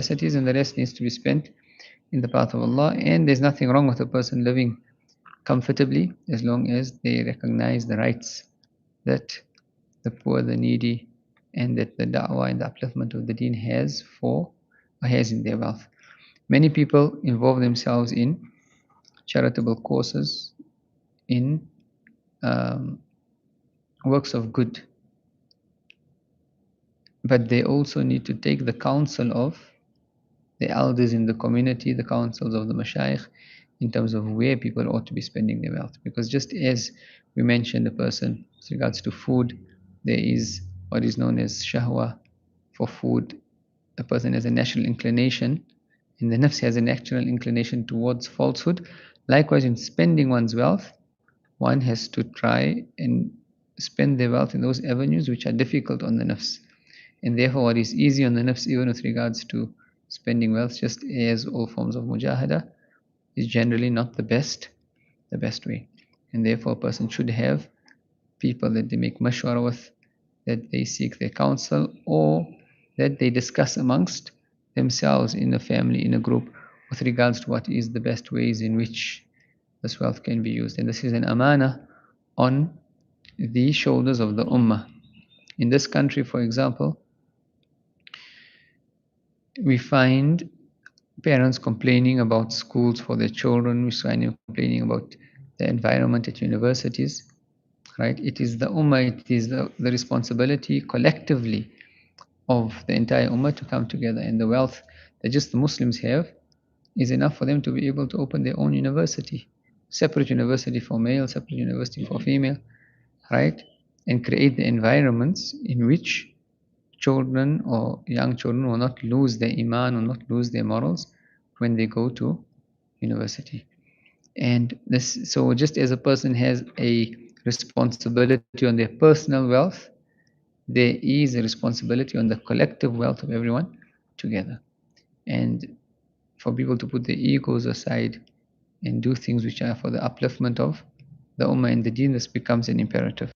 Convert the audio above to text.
necessities, and the rest needs to be spent in the path of Allah. And there's nothing wrong with a person living comfortably as long as they recognize the rights that the poor, the needy, and that the da'wah and the upliftment of the deen has in their wealth. Many people involve themselves in charitable causes, in works of good, but they also need to take the counsel of the elders in the community, the councils of the mashayikh, in terms of where people ought to be spending their wealth. Because just as we mentioned a person with regards to food, there is what is known as shahwa for food. A person has a natural inclination, and the nafs has a natural inclination towards falsehood. Likewise, in spending one's wealth, one has to try and spend their wealth in those avenues which are difficult on the nafs. And therefore, what is easy on the nafs, even with regards to spending wealth, just as all forms of mujahada, is generally not the best way. And therefore, a person should have people that they make mashwara with, that they seek their counsel, or that they discuss amongst themselves in a family, in a group, with regards to what is the best ways in which this wealth can be used. And this is an amana on the shoulders of the ummah. In this country, for example, we find parents complaining about schools for their children. We find them complaining about the environment at universities. Right? It is the ummah, it is the responsibility collectively of the entire ummah to come together. And the wealth that just the Muslims have is enough for them to be able to open their own university. Separate university for male, separate university for female. Right? And create the environments in which children or young children will not lose their iman, will not lose their morals when they go to university. And this, so just as a person has a responsibility on their personal wealth, there is a responsibility on the collective wealth of everyone together. And for people to put their egos aside and do things which are for the upliftment of the ummah and the deen, this becomes an imperative.